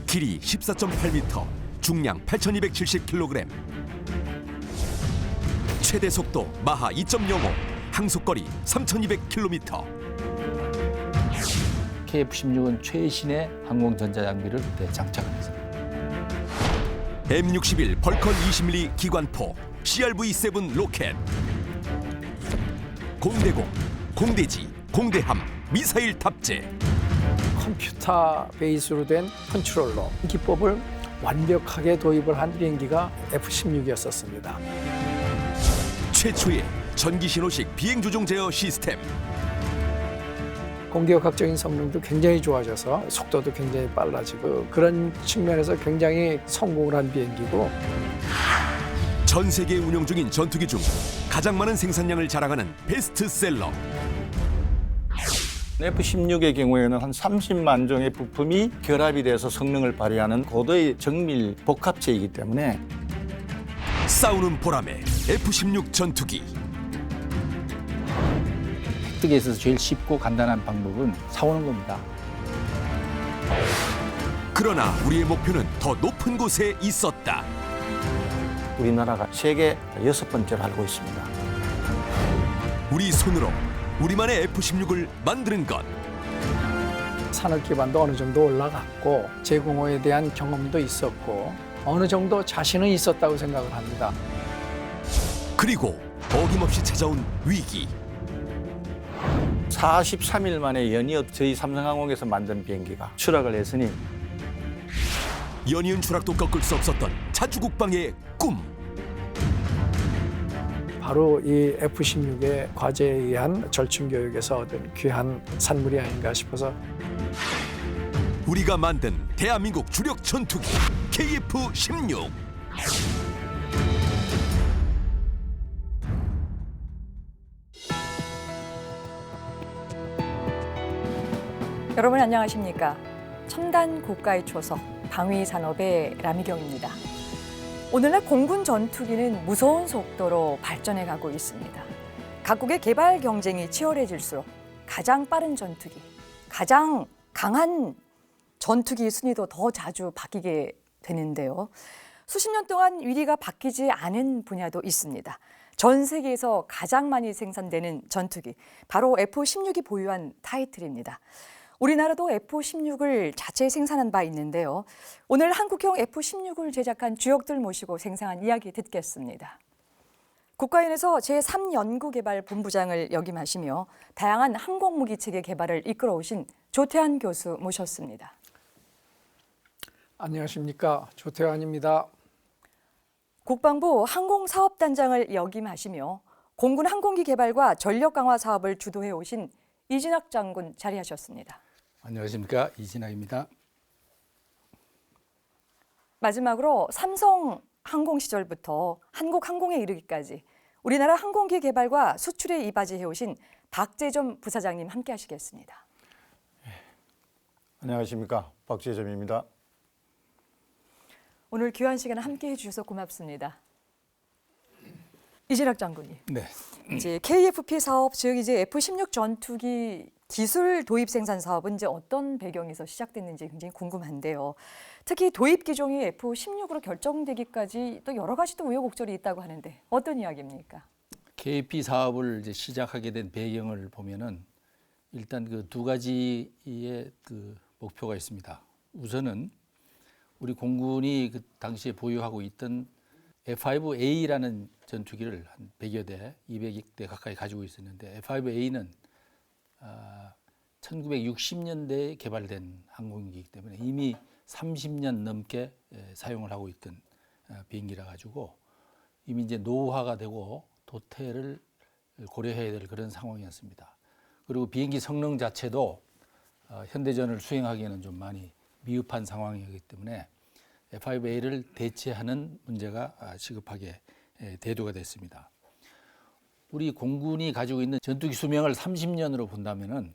길이 14.8m, 중량 8,270kg. 최대 속도 마하 2.05, 항속거리 3,200km. KF-16은 최신의 항공전자 장비를 그때 장착을 했습니다. M61 벌컨 20mm 기관포, CRV-7 로켓, 공대공, 공대지, 공대함, 미사일 탑재. 컴퓨터 베이스로 된 컨트롤러 기법을 완벽하게 도입을 한 비행기가 F-16이었었습니다. 최초의 전기 신호식 비행 조종 제어 시스템. 공기역학적인 성능도 굉장히 좋아져서 속도도 굉장히 빨라지고 그런 측면에서 굉장히 성공을 한 비행기고, 전 세계에 운영 중인 전투기 중 가장 많은 생산량을 자랑하는 베스트셀러. F-16의 경우에는 한 30만 종의 부품이 결합이 돼서 성능을 발휘하는 고도의 정밀 복합체이기 때문에 싸우는 보람의 F-16 전투기. 획득에 있어서 제일 쉽고 간단한 방법은 사오는 겁니다. 그러나 우리의 목표는 더 높은 곳에 있었다. 우리나라가 세계 6번째로 알고 있습니다. 우리 손으로 우리만의 F-16을 만드는 것. 산업 기반도 어느 정도 올라갔고 제공호에 대한 경험도 있었고 어느 정도 자신은 있었다고 생각을 합니다. 그리고 어김없이 찾아온 위기. 43일 만에 연이어 저희 삼성항공에서 만든 비행기가 추락을 했으니 연이은 추락도 꺾을 수 없었던 자주국방의 꿈. 바로 이 F-16의 과제에 의한 절충 교육에서 얻은 귀한 산물이 아닌가 싶어서 우리가 만든 대한민국 주력 전투기 KF-16. 여러분 안녕하십니까? 첨단 고가의 초석, 방위 산업의 라미경입니다. 오늘날 공군 전투기는 무서운 속도로 발전해 가고 있습니다. 각국의 개발 경쟁이 치열해질수록 가장 빠른 전투기, 가장 강한 전투기 순위도 더 자주 바뀌게 되는데요. 수십 년 동안 위리가 바뀌지 않은 분야도 있습니다. 전 세계에서 가장 많이 생산되는 전투기, 바로 F-16이 보유한 타이틀입니다. 우리나라도 F-16을 자체 생산한 바 있는데요. 오늘 한국형 F-16을 제작한 주역들 모시고 생생한 이야기 듣겠습니다. 국가연에서 제3연구개발본부장을 역임하시며 다양한 항공무기 체계 개발을 이끌어오신 조태환 교수 모셨습니다. 안녕하십니까, 조태환입니다. 국방부 항공사업단장을 역임하시며 공군 항공기 개발과 전력 강화 사업을 주도해 오신 이진학 장군 자리하셨습니다. 안녕하십니까, 이진학입니다. 마지막으로 삼성 항공 시절부터 한국항공에 이르기까지 우리나라 항공기 개발과 수출에 이바지해 오신 박재점 부사장님 함께 하시겠습니다. 안녕하십니까, 박재점입니다. 오늘 귀한 시간 함께 해주셔서 고맙습니다. 이진학 장군님. 네. 이제 KFP 사업, 즉 이제 F-16 전투기 기술 도입 생산 사업은 이제 어떤 배경에서 시작됐는지 굉장히 궁금한데요. 특히 도입 기종이 F-16으로 결정되기까지 또 여러 가지 또 우여곡절이 있다고 하는데 어떤 이야기입니까? KP 사업을 이제 시작하게 된 배경을 보면은 일단 그 두 가지의 그 목표가 있습니다. 우선은 우리 공군이 그 당시에 보유하고 있던 F-5A라는 전투기를 한 100여 대, 200대 가까이 가지고 있었는데 F-5A는 1960년대에 개발된 항공기이기 때문에 이미 30년 넘게 사용을 하고 있던 비행기라 가지고 이미 이제 노후화가 되고 도태를 고려해야 될 그런 상황이었습니다. 그리고 비행기 성능 자체도 현대전을 수행하기에는 좀 많이 미흡한 상황이기 때문에 F-5A를 대체하는 문제가 시급하게 대두가 됐습니다. 우리 공군이 가지고 있는 전투기 수명을 30년으로 본다면은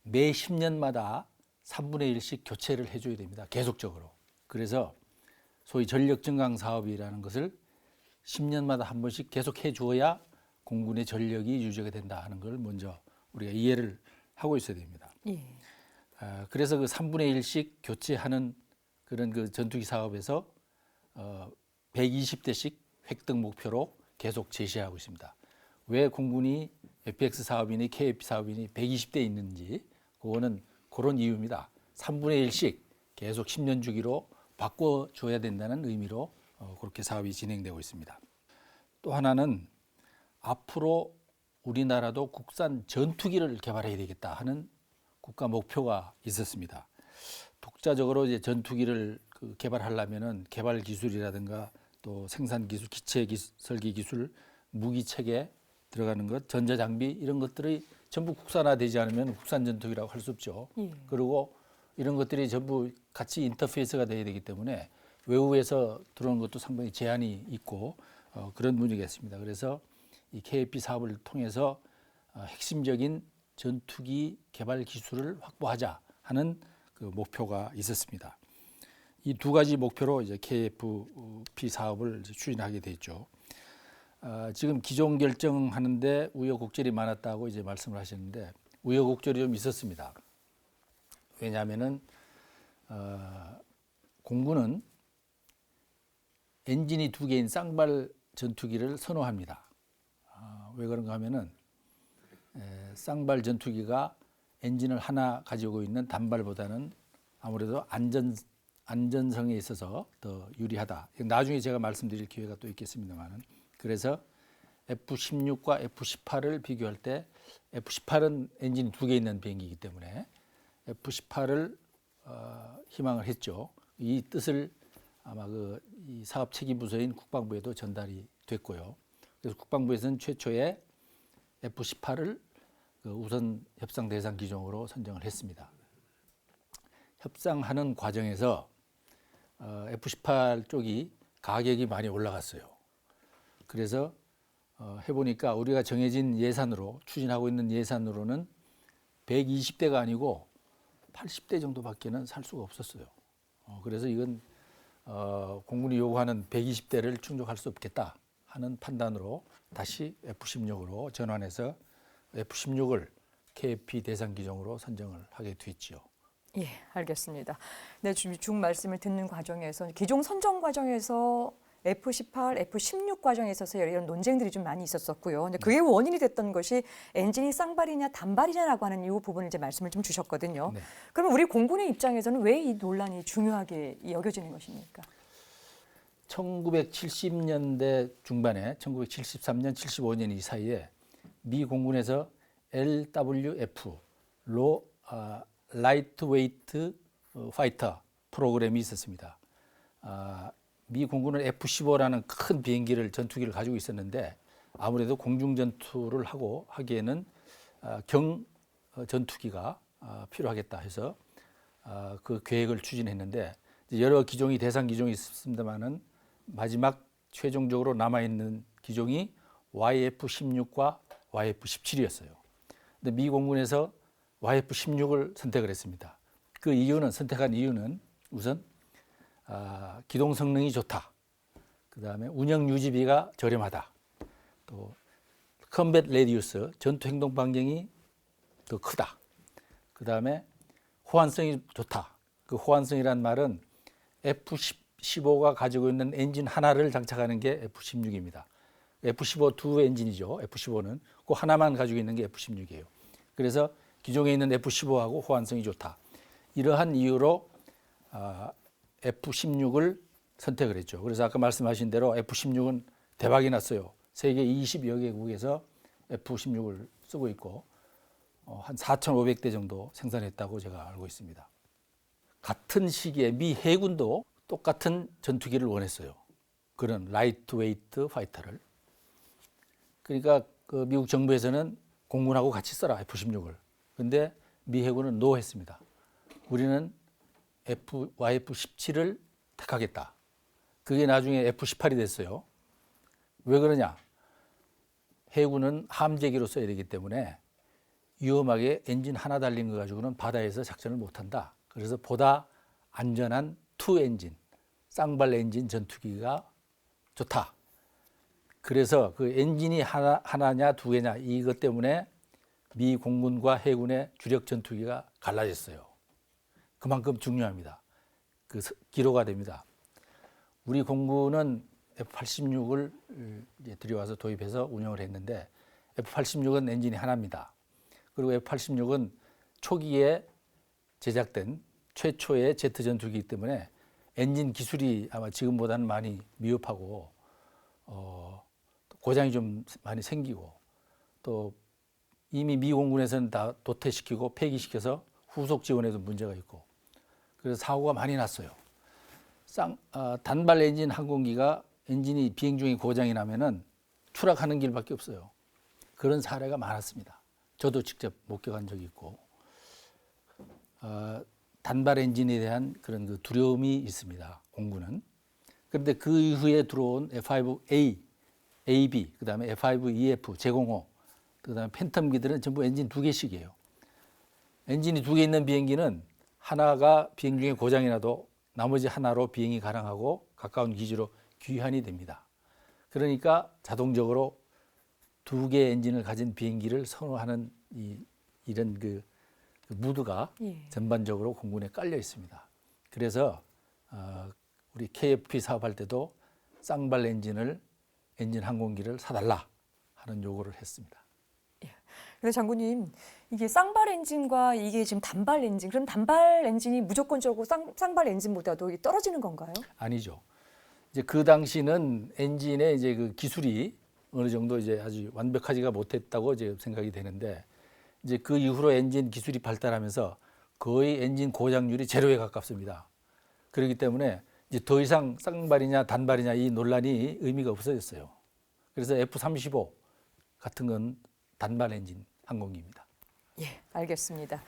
매 10년마다 3분의 1씩 교체를 해줘야 됩니다. 계속적으로. 그래서 소위 전력 증강 사업이라는 것을 10년마다 한 번씩 계속 해줘야 공군의 전력이 유지가 된다 하는 걸 먼저 우리가 이해를 하고 있어야 됩니다. 예. 그래서 그 3분의 1씩 교체하는 그런 그 전투기 사업에서 120대씩 획득 목표로 계속 제시하고 있습니다. 왜 공군이 FX 사업이니 KF 사업이니 120대 있는지 그거는 그런 이유입니다. 3분의 1씩 계속 10년 주기로 바꿔줘야 된다는 의미로 그렇게 사업이 진행되고 있습니다. 또 하나는 앞으로 우리나라도 국산 전투기를 개발해야 되겠다 하는 국가 목표가 있었습니다. 독자적으로 이제 전투기를 개발하려면은 개발 기술이라든가 또 생산 기술, 기체 설계 기술, 무기 체계 들어가는 것, 전자 장비 이런 것들이 전부 국산화되지 않으면 국산 전투기라고 할 수 없죠. 그리고 이런 것들이 전부 같이 인터페이스가 돼야 되기 때문에 외국에서 들어오는 것도 상당히 제한이 있고 그런 문제가 있습니다. 그래서 이 KFP 사업을 통해서 핵심적인 전투기 개발 기술을 확보하자 하는 그 목표가 있었습니다. 이 두 가지 목표로 이제 KFP 사업을 이제 추진하게 됐죠. 지금 기종 결정하는데 우여곡절이 많았다고 이제 말씀을 하셨는데 우여곡절이 좀 있었습니다. 왜냐하면은 공군은 엔진이 2개인 쌍발 전투기를 선호합니다. 왜 그런가 하면은 쌍발 전투기가 엔진을 하나 가지고 있는 단발보다는 아무래도 안전성에 있어서 더 유리하다. 나중에 제가 말씀드릴 기회가 또 있겠습니다만은 그래서 F-16과 F-18을 비교할 때 F-18은 엔진이 2개 있는 비행기이기 때문에 F-18을 희망을 했죠. 이 뜻을 아마 이 사업 책임 부서인 국방부에도 전달이 됐고요. 그래서 국방부에서는 최초의 F-18을 우선 협상 대상 기종으로 선정을 했습니다. 협상하는 과정에서 F-18 쪽이 가격이 많이 올라갔어요. 그래서 해보니까 우리가 정해진 예산으로 추진하고 있는 예산으로는 120대가 아니고 80대 정도밖에는 살 수가 없었어요. 그래서 이건 공군이 요구하는 120대를 충족할 수 없겠다 하는 판단으로 다시 F-16으로 전환해서 F-16을 KFP 대상 기종으로 선정을 하게 됐지요. 예, 알겠습니다. 네, 쭉 말씀을 듣는 과정에서 기종 선정 과정에서 F-18, F-16 과정에 있어서 이런 논쟁들이 좀 많이 있었었고요. 근데 그게 원인이 됐던 것이 엔진이 쌍발이냐 단발이냐라고 하는 이 부분을 이제 말씀을 좀 주셨거든요. 네. 그러면 우리 공군의 입장에서는 왜 이 논란이 중요하게 여겨지는 것입니까? 1970년대 중반에 1973년, 75년 이 사이에 미 공군에서 LWF, 라이트웨이트 파이터 프로그램이 있었습니다. 미 공군은 F-15라는 큰 비행기를 전투기를 가지고 있었는데 아무래도 공중 전투를 하기에는 전투기가 필요하겠다 해서 그 계획을 추진했는데 여러 기종이 대상 기종이 있습니다만은 마지막 최종적으로 남아 있는 기종이 YF-16과 YF-17이었어요. 근데 미 공군에서 YF-16을 선택을 했습니다. 그 선택한 이유는 우선 기동 성능이 좋다. 그 다음에 운영 유지비가 저렴하다. 또 컴뱃 레디우스, 전투 행동 반경이 더 크다. 그 다음에 호환성이 좋다. 그 호환성이란 말은 F-15가 가지고 있는 엔진 하나를 장착하는 게 F-16입니다. F-15 두 엔진이죠. F-15는 그 하나만 가지고 있는 게 F-16이에요. 그래서 기존에 있는 F-15하고 호환성이 좋다. 이러한 이유로 F-16을 선택을 했죠. 그래서 아까 말씀하신 대로 F-16은 대박이 났어요. 세계 20여 개국에서 F-16을 쓰고 있고 한 4,500대 정도 생산했다고 제가 알고 있습니다. 같은 시기에 미 해군도 똑같은 전투기를 원했어요. 그런 라이트웨이트 파이터를. 그러니까 그 미국 정부에서는 공군하고 같이 써라 F-16을. 근데 미 해군은 노 했습니다. 우리는 YF-17을 택하겠다. 그게 나중에 F-18이 됐어요. 왜 그러냐? 해군은 함재기로 써야 되기 때문에 위험하게 엔진 하나 달린 거 가지고는 바다에서 작전을 못한다. 그래서 보다 안전한 투 엔진, 쌍발 엔진 전투기가 좋다. 그래서 그 엔진이 하나냐 두 개냐 이것 때문에 미 공군과 해군의 주력 전투기가 갈라졌어요. 그만큼 중요합니다. 기로가 됩니다. 우리 공군은 F-86을 이제 들여와서 도입해서 운영을 했는데 F-86은 엔진이 하나입니다. 그리고 F-86은 초기에 제작된 최초의 제트 전투기이기 때문에 엔진 기술이 아마 지금보다는 많이 미흡하고 고장이 좀 많이 생기고 또 이미 미 공군에서는 다 도태시키고 폐기시켜서 후속 지원에도 문제가 있고 그래서 사고가 많이 났어요. 단발 엔진 항공기가 엔진이 비행 중에 고장이 나면은 추락하는 길밖에 없어요. 그런 사례가 많았습니다. 저도 직접 목격한 적이 있고 단발 엔진에 대한 그런 그 두려움이 있습니다. 공군은. 그런데 그 이후에 들어온 F-5A, AB, 그다음에 F-5EF, 제공호, 그다음에 팬텀기들은 전부 엔진 2개씩이에요. 엔진이 2개 있는 비행기는 하나가 비행 중에 고장이 나도 나머지 하나로 비행이 가능하고 가까운 기지로 귀환이 됩니다. 그러니까 자동적으로 2개의 엔진을 가진 비행기를 선호하는 이런 그 무드가 전반적으로 공군에 깔려 있습니다. 그래서 우리 KFP 사업할 때도 쌍발 엔진 항공기를 사달라 하는 요구를 했습니다. 그래서 장군님, 이게 쌍발 엔진과 이게 지금 단발 엔진, 그럼 단발 엔진이 무조건적으로 쌍발 엔진보다도 떨어지는 건가요? 아니죠. 이제 그 당시는 엔진의 이제 그 기술이 어느 정도 이제 아주 완벽하지가 못했다고 이제 생각이 되는데 이제 그 이후로 엔진 기술이 발달하면서 거의 엔진 고장률이 제로에 가깝습니다. 그렇기 때문에 이제 더 이상 쌍발이냐 단발이냐 이 논란이 의미가 없어졌어요. 그래서 F-35 같은 건 단발 엔진 항공기입니다. 예, 알겠습니다.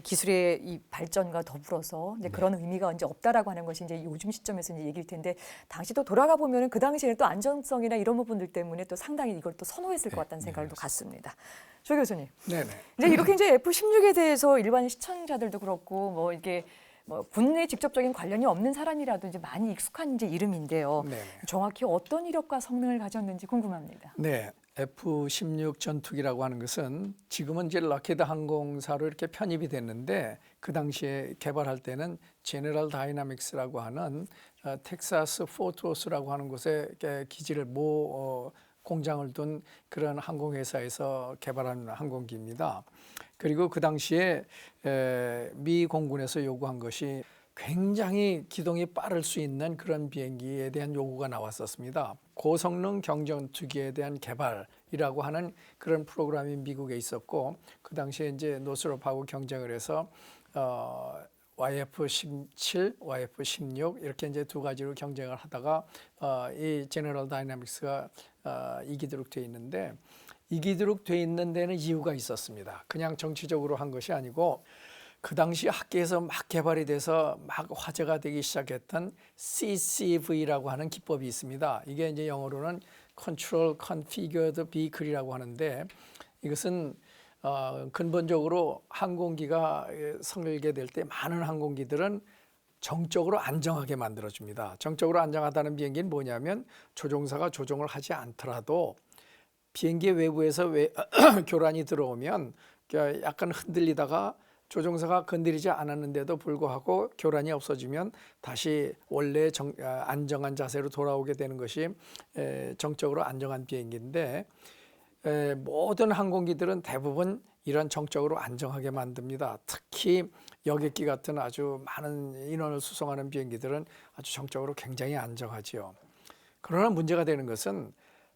기술의 이 발전과 더불어서 이제 그런 의미가 이제 없다라고 하는 것이 이제 요즘 시점에서 이제 얘기일 텐데 당시 또 돌아가 보면은 그 당시에는 또 안전성이나 이런 부분들 때문에 또 상당히 이걸 또 선호했을 것 같다는 생각도 같습니다. 조 교수님, 네네. 이제 이렇게 이제 F-16에 대해서 일반 시청자들도 그렇고 뭐 이게 뭐 군내 직접적인 관련이 없는 사람이라도 이제 많이 익숙한 이제 이름인데요. 네네. 정확히 어떤 이력과 성능을 가졌는지 궁금합니다. 네, F-16 전투기라고 하는 것은 지금은 이제 락히드 항공사로 이렇게 편입이 됐는데 그 당시에 개발할 때는 제너럴 다이나믹스라고 하는 텍사스 포트워스라고 하는 곳에 이렇게 기지를 공장을 둔 그런 항공회사에서 개발한 항공기입니다. 그리고 그 당시에 미 공군에서 요구한 것이 굉장히 기동이 빠를 수 있는 그런 비행기에 대한 요구가 나왔었습니다. 고성능 경전투기에 대한 개발이라고 하는 그런 프로그램이 미국에 있었고 그 당시에 이제 노스롭하고 경쟁을 해서 YF-17, YF-16 이렇게 이제 두 가지로 경쟁을 하다가 이 제너럴 다이나믹스가 이기도록 돼 있는데 이기도록 돼 있는 데는 이유가 있었습니다. 그냥 정치적으로 한 것이 아니고 그 당시 학계에서 막 개발이 돼서 막 화제가 되기 시작했던 CCV라고 하는 기법이 있습니다. 이게 이제 영어로는 Control Configured Vehicle이라고 하는데 이것은 근본적으로 항공기가 설계될 때 많은 항공기들은 정적으로 안정하게 만들어줍니다. 정적으로 안정하다는 비행기는 뭐냐면 조종사가 조종을 하지 않더라도 비행기 외부에서 교란이 들어오면 약간 흔들리다가 조종사가 건드리지 않았는데도 불구하고 교란이 없어지면 다시 원래 안정한 자세로 돌아오게 되는 것이 정적으로 안정한 비행기인데 모든 항공기들은 대부분 이런 정적으로 안정하게 만듭니다. 특히 여객기 같은 아주 많은 인원을 수송하는 비행기들은 아주 정적으로 굉장히 안정하지요. 그러나 문제가 되는 것은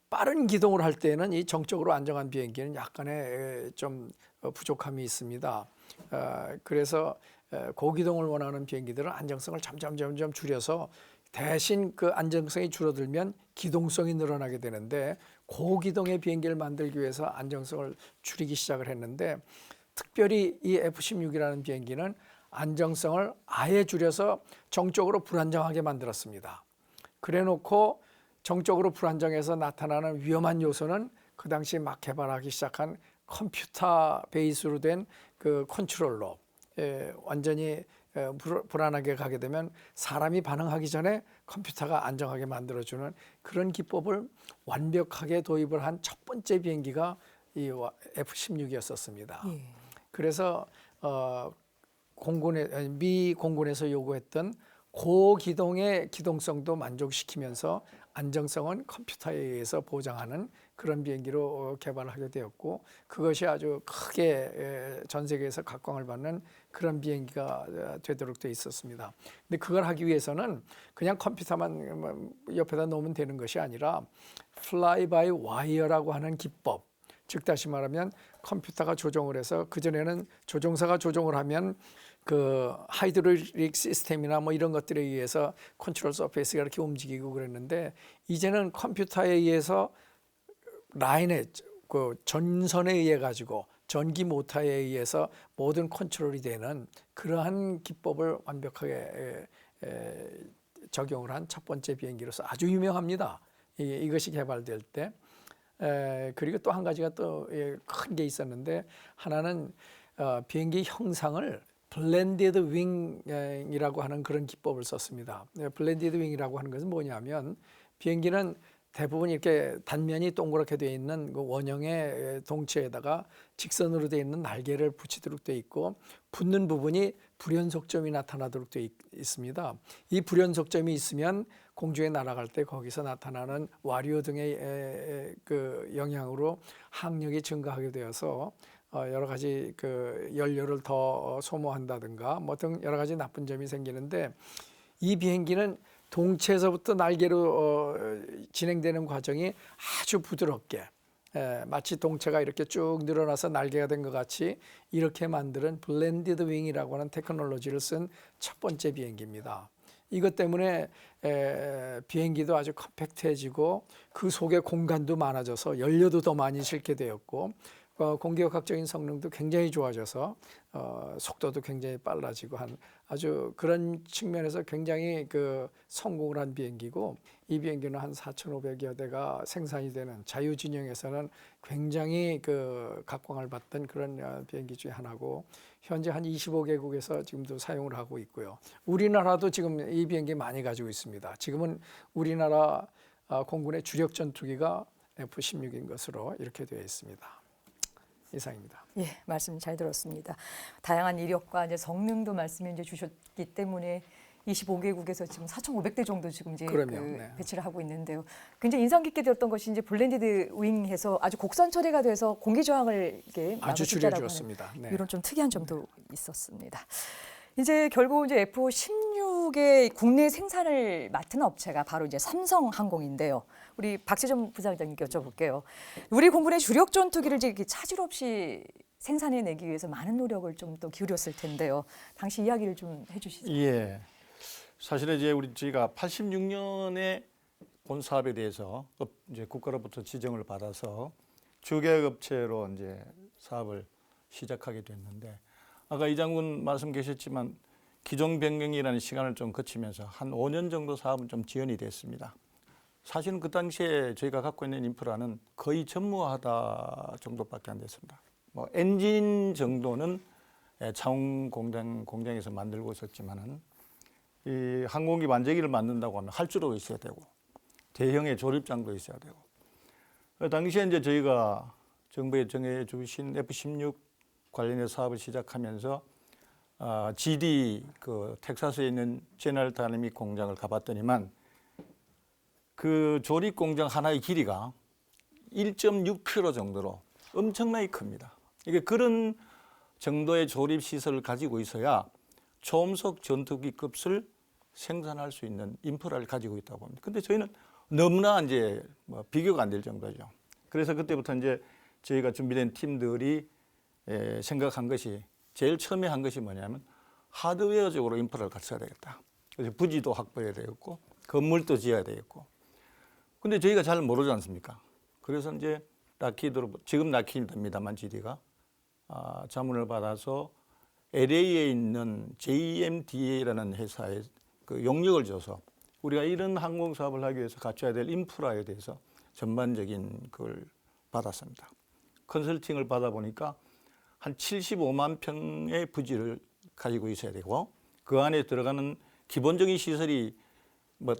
빠른 기동을 할 때는 이 정적으로 안정한 비행기는 약간의 좀 부족함이 있습니다. 그래서 고기동을 원하는 비행기들은 안정성을 점점 줄여서 대신 그 안정성이 줄어들면 기동성이 늘어나게 되는데 고기동의 비행기를 만들기 위해서 안정성을 줄이기 시작을 했는데 특별히 이 F-16이라는 비행기는 안정성을 아예 줄여서 정적으로 불안정하게 만들었습니다. 그래놓고 정적으로 불안정해서 나타나는 위험한 요소는 그 당시 막 개발하기 시작한 컴퓨터 베이스로 된 그 컨트롤러 완전히 불안하게 가게 되면 사람이 반응하기 전에 컴퓨터가 안정하게 만들어주는 그런 기법을 완벽하게 도입을 한 첫 번째 비행기가 이 F-16이었었습니다. 그래서 미 공군에서 요구했던 고기동의 기동성도 만족시키면서 안정성은 컴퓨터에 의해서 보장하는 그런 비행기로 개발하게 되었고, 그것이 아주 크게 전 세계에서 각광을 받는 그런 비행기가 되도록 돼 있었습니다. 근데 그걸 하기 위해서는 그냥 컴퓨터만 옆에다 놓으면 되는 것이 아니라 fly by wire라고 하는 기법, 즉 다시 말하면 컴퓨터가 조종을 해서, 그전에는 조종사가 조종을 하면 그 하이드롤릭 시스템이나 뭐 이런 것들에 의해서 컨트롤 서페이스가 이렇게 움직이고 그랬는데, 이제는 컴퓨터에 의해서 라인에 그 전선에 의해 가지고 전기 모터에 의해서 모든 컨트롤이 되는 그러한 기법을 완벽하게 적용을 한 첫 번째 비행기로서 아주 유명합니다. 이것이 개발될 때. 그리고 또 한 가지가 또 큰 게 있었는데, 하나는 비행기 형상을 블렌디드 윙이라고 하는 그런 기법을 썼습니다. 블렌디드 윙이라고 하는 것은 뭐냐면, 비행기는 대부분 이렇게 단면이 동그랗게 되어 있는 그 원형의 동체에다가 직선으로 되어 있는 날개를 붙이도록 되어 있고, 붙는 부분이 불연속점이 나타나도록 되어 있습니다. 이 불연속점이 있으면 공중에 날아갈 때 거기서 나타나는 와류 등의 그 영향으로 항력이 증가하게 되어서 여러 가지 그 연료를 더 소모한다든가 뭐 등 여러 가지 나쁜 점이 생기는데, 이 비행기는 동체에서부터 날개로 진행되는 과정이 아주 부드럽게, 마치 동체가 이렇게 쭉 늘어나서 날개가 된 것 같이 이렇게 만드는 블렌디드 윙이라고 하는 테크놀로지를 쓴 첫 번째 비행기입니다. 이것 때문에 비행기도 아주 컴팩트해지고 그 속에 공간도 많아져서 연료도 더 많이 싣게 되었고, 공기역학적인 성능도 굉장히 좋아져서 속도도 굉장히 빨라지고 한 아주 그런 측면에서 굉장히 그 성공을 한 비행기고, 이 비행기는 한 4,500여 대가 생산이 되는 자유진영에서는 굉장히 그 각광을 받던 그런 비행기 중에 하나고, 현재 한 25개국에서 지금도 사용을 하고 있고요. 우리나라도 지금 이 비행기 많이 가지고 있습니다. 지금은 우리나라 공군의 주력 전투기가 F-16인 것으로 이렇게 되어 있습니다. 이상입니다. 예, 말씀 잘 들었습니다. 다양한 이력과 이제 성능도 말씀해 주셨기 때문에 25개국에서 지금 4,500대 정도 지금 이제 네. 배치를 하고 있는데요. 굉장히 인상 깊게 되었던 것이 이제 블렌디드 윙해서 아주 곡선 처리가 돼서 공기 저항을 이렇게 아주 줄여주었습니다. 네. 이런 좀 특이한 점도 있었습니다. 이제 결국 이제 F-16의 국내 생산을 맡은 업체가 바로 이제 삼성항공인데요. 우리 박세전 부장님께 여쭤볼게요. 우리 공군의 주력 전투기를 이제 차질 없이 생산해내기 위해서 많은 노력을 좀 또 기울였을 텐데요. 당시 이야기를 좀 해주시죠. 예. 사실은 이제 저희가 86년에 본 사업에 대해서 이제 국가로부터 지정을 받아서 주계업체로 이제 사업을 시작하게 됐는데, 아까 이 장군 말씀 계셨지만 기종 변경이라는 시간을 좀 거치면서 한 5년 정도 사업은 좀 지연이 됐습니다. 사실은 그 당시에 저희가 갖고 있는 인프라는 거의 전무하다 정도밖에 안 됐습니다. 뭐 엔진 정도는 차원 공장에서 만들고 있었지만은, 이 항공기 완제기를 만든다고 하면 할주로도 있어야 되고 대형의 조립장도 있어야 되고, 그 당시에 이제 저희가 정부에 정해 주신 F-16 관련해서 사업을 시작하면서 GD 그 텍사스에 있는 제너럴 다이내믹 공장을 가봤더니만, 그 조립 공장 하나의 길이가 1.6km 정도로 엄청나게 큽니다. 이게 그런 정도의 조립 시설을 가지고 있어야 초음속 전투기 급을 생산할 수 있는 인프라를 가지고 있다고 합니다. 근데 저희는 너무나 이제 뭐 비교가 안 될 정도죠. 그래서 그때부터 이제 저희가 준비된 팀들이 생각한 것이, 제일 처음에 한 것이 뭐냐면 하드웨어적으로 인프라를 갖춰야 되겠다. 그래서 부지도 확보해야 되겠고 건물도 지어야 되겠고. 근데 저희가 잘 모르지 않습니까? 그래서 이제 락히드로, 지금 락히드입니다만 GD가 자문을 받아서 LA에 있는 JMDA라는 회사에 그 용역을 줘서 우리가 이런 항공 사업을 하기 위해서 갖춰야 될 인프라에 대해서 전반적인 그걸 받았습니다. 컨설팅을 받아보니까 한 75만 평의 부지를 가지고 있어야 되고, 그 안에 들어가는 기본적인 시설이 뭐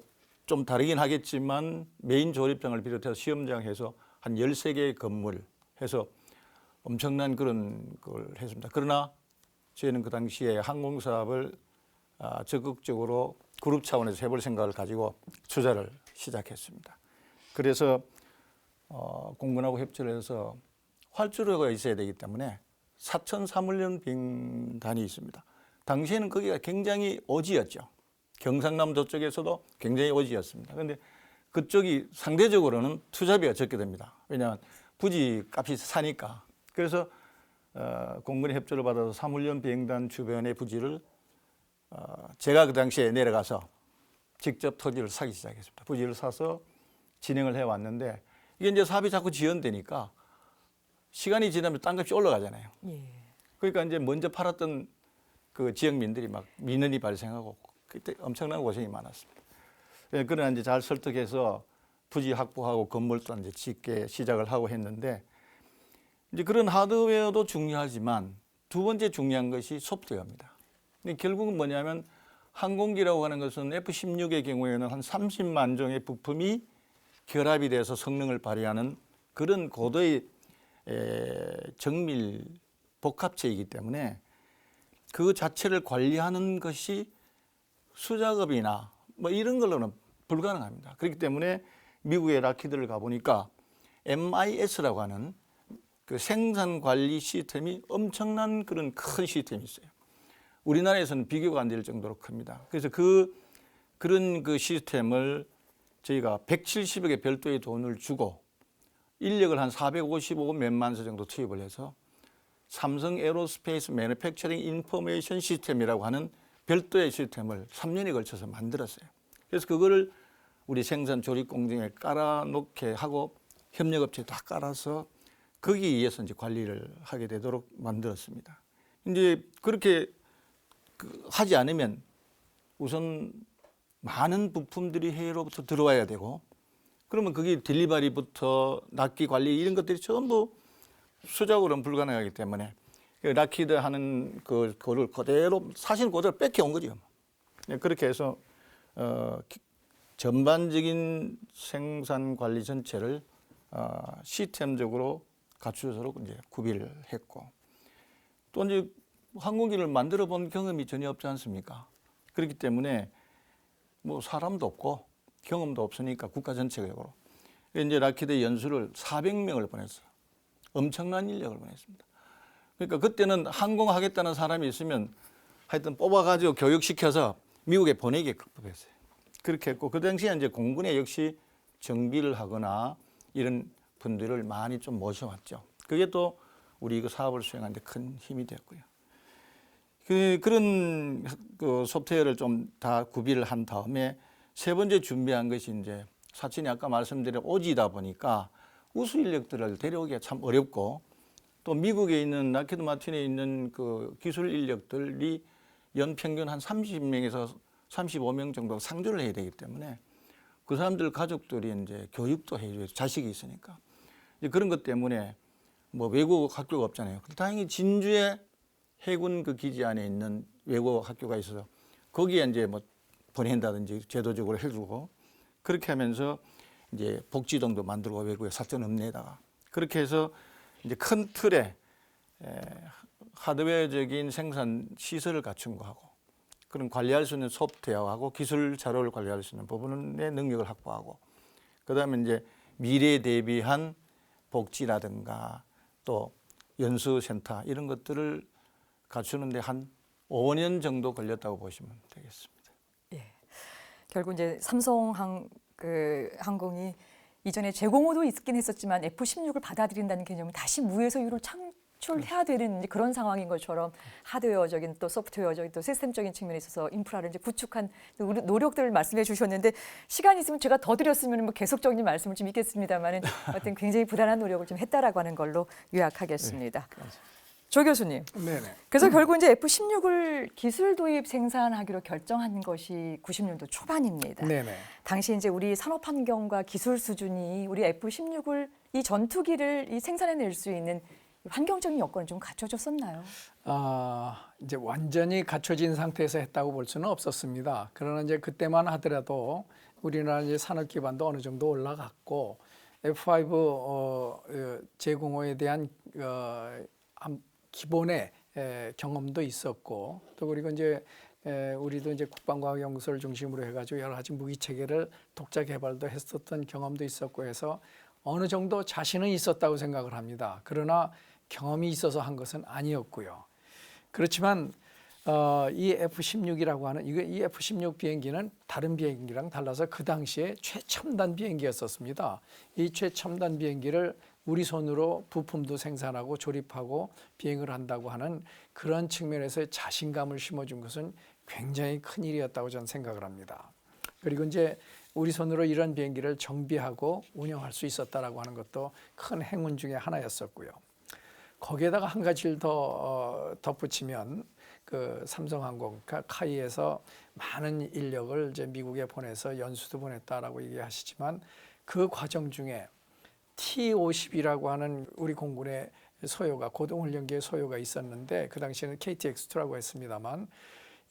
좀 다르긴 하겠지만 메인 조립장을 비롯해서 시험장 해서 한 13개의 건물 해서 엄청난 그런 걸 했습니다. 그러나 저희는 그 당시에 항공 사업을 적극적으로 그룹 차원에서 해볼 생각을 가지고 투자를 시작했습니다. 그래서 공군하고 협조를 해서 활주로가 있어야 되기 때문에 사천 사물연 비행단이 있습니다. 당시에는 거기가 굉장히 오지였죠. 경상남 저쪽에서도 굉장히 오지였습니다. 그런데 그쪽이 상대적으로는 투자비가 적게 됩니다. 왜냐하면 부지 값이 사니까. 그래서 공군의 협조를 받아서 사물연 비행단 주변의 부지를 제가 그 당시에 내려가서 직접 토지를 사기 시작했습니다. 부지를 사서 진행을 해왔는데 이게 이제 사업이 자꾸 지연되니까 시간이 지나면 땅값이 올라가잖아요. 예. 그러니까 이제 먼저 팔았던 그 지역민들이 막 민원이 발생하고 그때 엄청난 고생이 많았습니다. 그러나 이제 잘 설득해서 부지 확보하고 건물도 이제 짓게 시작을 하고 했는데 이제 그런 하드웨어도 중요하지만 두 번째 중요한 것이 소프트웨어입니다. 근데 결국은 뭐냐면 항공기라고 하는 것은 F-16의 경우에는 한 30만 종의 부품이 결합이 돼서 성능을 발휘하는 그런 고도의 정밀 복합체이기 때문에 그 자체를 관리하는 것이 수작업이나 뭐 이런 걸로는 불가능합니다. 그렇기 때문에 미국의 락히드를 가보니까 MIS라고 하는 그 생산 관리 시스템이 엄청난 그런 큰 시스템이 있어요. 우리나라에서는 비교가 안 될 정도로 큽니다. 그래서 그런 그 시스템을 저희가 170억의 별도의 돈을 주고 인력을 한 455 몇만 서 정도 투입을 해서 삼성 에어로스페이스 매니팩처링 인포메이션 시스템이라고 하는 별도의 시스템을 3년에 걸쳐서 만들었어요. 그래서 그거를 우리 생산 조립 공정에 깔아놓게 하고 협력업체에 다 깔아서 거기에 의해서 이제 관리를 하게 되도록 만들었습니다. 이제 그렇게 하지 않으면 우선 많은 부품들이 해외로부터 들어와야 되고 그러면 그게 딜리버리부터 납기 관리 이런 것들이 전부 수작으로는 불가능하기 때문에 락히드 하는 그거를 그대로 사실 그대로 뺏겨온 거죠. 그렇게 해서 전반적인 생산 관리 전체를 시스템적으로 갖추도록 이제 구비를 했고 또 이제 항공기를 만들어 본 경험이 전혀 없지 않습니까? 그렇기 때문에 뭐 사람도 없고 경험도 없으니까 국가 전체적으로 이제 락히드 연수를 400명을 보냈어요. 엄청난 인력을 보냈습니다. 그러니까 그때는 항공하겠다는 사람이 있으면 하여튼 뽑아가지고 교육시켜서 미국에 보내게 극복했어요. 그렇게 했고 그 당시에 이제 공군에 역시 정비를 하거나 이런 분들을 많이 좀 모셔왔죠. 그게 또 우리 그 사업을 수행하는 데 큰 힘이 되었고요. 그런 그 소프트웨어를 좀 다 구비를 한 다음에 세 번째 준비한 것이 이제 사천이 아까 말씀드린 오지다 보니까 우수 인력들을 데려오기가 참 어렵고 또 미국에 있는 락히드 마틴에 있는 그 기술 인력들이 연평균 한 30명에서 35명 정도 상주를 해야 되기 때문에 그 사람들 가족들이 이제 교육도 해줘야 자식이 있으니까 이제 그런 것 때문에 뭐 외국 학교가 없잖아요. 다행히 진주에 해군 그 기지 안에 있는 외국 학교가 있어서 거기에 이제 뭐 보낸다든지 제도적으로 해주고 그렇게 하면서 이제 복지동도 만들고 외국에 사전 읍내에다가 그렇게 해서 이제 큰 틀에 하드웨어적인 생산 시설을 갖춘 거하고 그런 관리할 수 있는 소프트웨어하고 기술 자료를 관리할 수 있는 부분의 능력을 확보하고 그다음에 이제 미래에 대비한 복지라든가 또 연수센터 이런 것들을 갖추는데 한 5년 정도 걸렸다고 보시면 되겠습니다. 예. 결국 이제 삼성 항공이 이전에 제공호도 있긴 했었지만 F-16을 받아들인다는 개념은 다시 무에서 유로 창출해야 되는 그런 상황인 것처럼 하드웨어적인 또 소프트웨어적인 또 시스템적인 측면에 있어서 인프라를 이제 구축한 노력들을 말씀해 주셨는데 시간이 있으면 제가 더 드렸으면 뭐 계속적인 말씀을 좀 있겠습니다만은 어떤 굉장히 부단한 노력을 좀 했다라고 하는 걸로 요약하겠습니다. 네, 조 교수님. 네네. 그래서 결국 이제 F-16을 기술 도입 생산하기로 결정한 것이 90년도 초반입니다. 네네. 당시 이제 우리 산업 환경과 기술 수준이 우리 F-16을 이 전투기를 이 생산해낼 수 있는 환경적인 여건을 좀 갖춰줬었나요? 이제 완전히 갖춰진 상태에서 했다고 볼 수는 없었습니다. 그러나 이제 그때만 하더라도 우리나라 이제 산업 기반도 어느 정도 올라갔고 F5 제공호에 대한 기본의 경험도 있었고 또 그리고 이제 우리도 이제 국방과학연구소를 중심으로 해가지고 여러 가지 무기 체계를 독자 개발도 했었던 경험도 있었고 해서 어느 정도 자신은 있었다고 생각을 합니다. 그러나 경험이 있어서 한 것은 아니었고요. 그렇지만 이 F-16이라고 하는 이 F-16 비행기는 다른 비행기랑 달라서 그 당시에 최첨단 비행기였었습니다. 이 최첨단 비행기를 우리 손으로 부품도 생산하고 조립하고 비행을 한다고 하는 그런 측면에서의 자신감을 심어준 것은 굉장히 큰 일이었다고 저는 생각을 합니다. 그리고 이제 우리 손으로 이런 비행기를 정비하고 운영할 수 있었다라고 하는 것도 큰 행운 중에 하나였었고요. 거기에다가 한 가지를 더 덧붙이면 그 삼성항공 카이에서 많은 인력을 이제 미국에 보내서 연수도 보냈다라고 얘기하시지만 그 과정 중에 T-50이라고 하는 우리 공군의 소요가 고등훈련기의 소요가 있었는데 그 당시에는 KTX-2라고 했습니다만